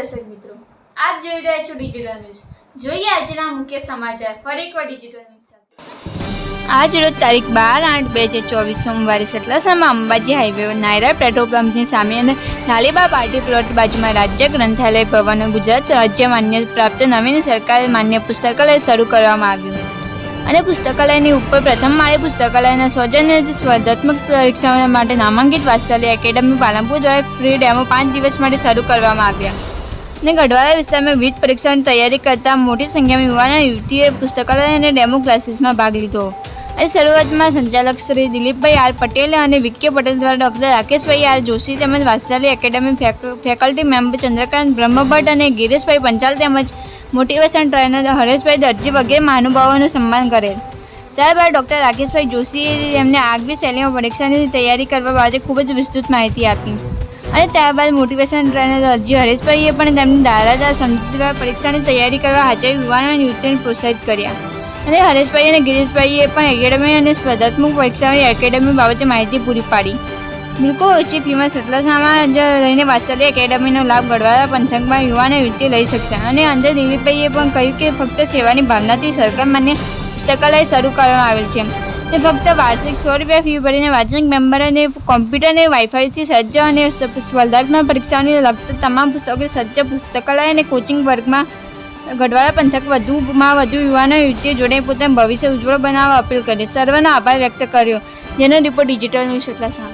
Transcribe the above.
દર્શક મિત્રો, આપ જોઈ રહ્યા છો ડિજિટલ ન્યૂઝ। જોઈએ આજના મુખ્ય સમાચાર ફરી એકવાર ડિજિટલ ન્યૂઝ સાથે। આજ રોજ તારીખ 12/8/2024 સોમવારે સતલાસણામાં અંબાજી હાઈવે નાયરા પેટ્રોલ પંપની સામે અને લાલીબા પાર્ટી પ્લોટ બાજુમાં રાજ્ય ગ્રંથાલય ભવન ગુજરાત રાજ્ય માન્ય પ્રાપ્ત નવીન સરકારી માન્ય પુસ્તકાલય શરૂ કરવામાં આવ્યું અને પુસ્તકાલયની ઉપર પ્રથમ માળે પુસ્તકાલયના સૌજન્યથી સ્પર્ધાત્મક પરીક્ષાઓ માટે નામાંકિત વાત્સલ્ય એકેડમી પાલનપુર દ્વારા ફ્રી ડેમો 5 દિવસ માટે શરૂ કરવામાં આવ્યા અને ગઢવાડા વિસ્તારમાં વિવિધ પરીક્ષાઓની તૈયારી કરતા મોટી સંખ્યામાં યુવાનો અને યુવતીઓએ પુસ્તકાલય અને ડેમો ક્લાસીસમાં ભાગ લીધો। અને શરૂઆતમાં સંચાલક શ્રી દિલીપભાઈ આર પટેલ અને વિકે પટેલ દ્વારા ડૉક્ટર રાકેશભાઈ આર જોશી તેમજ Vatsalya academy faculty member Chandrakant Brahmbhatt અને ગિરીશભાઈ પંચાલ તેમજ મોટિવેશન ટ્રેનર હરેશભાઈ દરજી વગેરે મહાનુભાવોનું સન્માન કરેલ। ત્યારબાદ ડૉક્ટર રાકેશભાઈ જોશીએ તેમને આગવી શૈલીમાં પરીક્ષાની તૈયારી કરવા બાબતે ખૂબ જ વિસ્તૃત માહિતી આપી અને ત્યારબાદ મોટિવેશન ટ્રેનર દરજી હરેશભાઈએ પણ તેમની દાદાદાર સમજવા પરીક્ષાની તૈયારી કરવા હાજર યુવાનો અને યુવતીઓને પ્રોત્સાહિત કર્યા અને હરેશભાઈ અને ગિરીશભાઈએ પણ એકેડમી અને સ્પર્ધાત્મક પરીક્ષાઓની એકેડમી બાબતે માહિતી પૂરી પાડી। બિલકુલ ઓછી ફીમાં સતલાસણામાં રહીને વાત્સલ્ય એકેડમીનો લાભ ગઢવાડા પંથકમાં યુવાનો યુવતીઓ લઈ શકશે અને અંદર દિલીપભાઈએ પણ કહ્યું કે ફક્ત સેવાની ભાવનાથી સરકાર માન્ય પુસ્તકાલય શરૂ કરવામાં આવેલ છે તે ફક્ત વાર્ષિક 100 રૂપિયા ફી ભરીને વાંચન મેમ્બર અને કોમ્પ્યુટર અને વાઈફાઈથી સજ્જ અને સ્પર્ધાત્મક પરીક્ષાઓને લગતા તમામ પુસ્તકો સજ્જ પુસ્તકાલય અને કોચિંગ વર્ગમાં ગઢવાડા પંથક વધુમાં વધુ યુવાનો યુવતીઓ જોડે પોતાનું ભવિષ્ય ઉજ્જવળ બનાવવા અપીલ કરી સર્વનો આભાર વ્યક્ત કર્યો। જેનો રિપોર્ટ ડિજિટલ ન્યૂઝ સતલાસણા।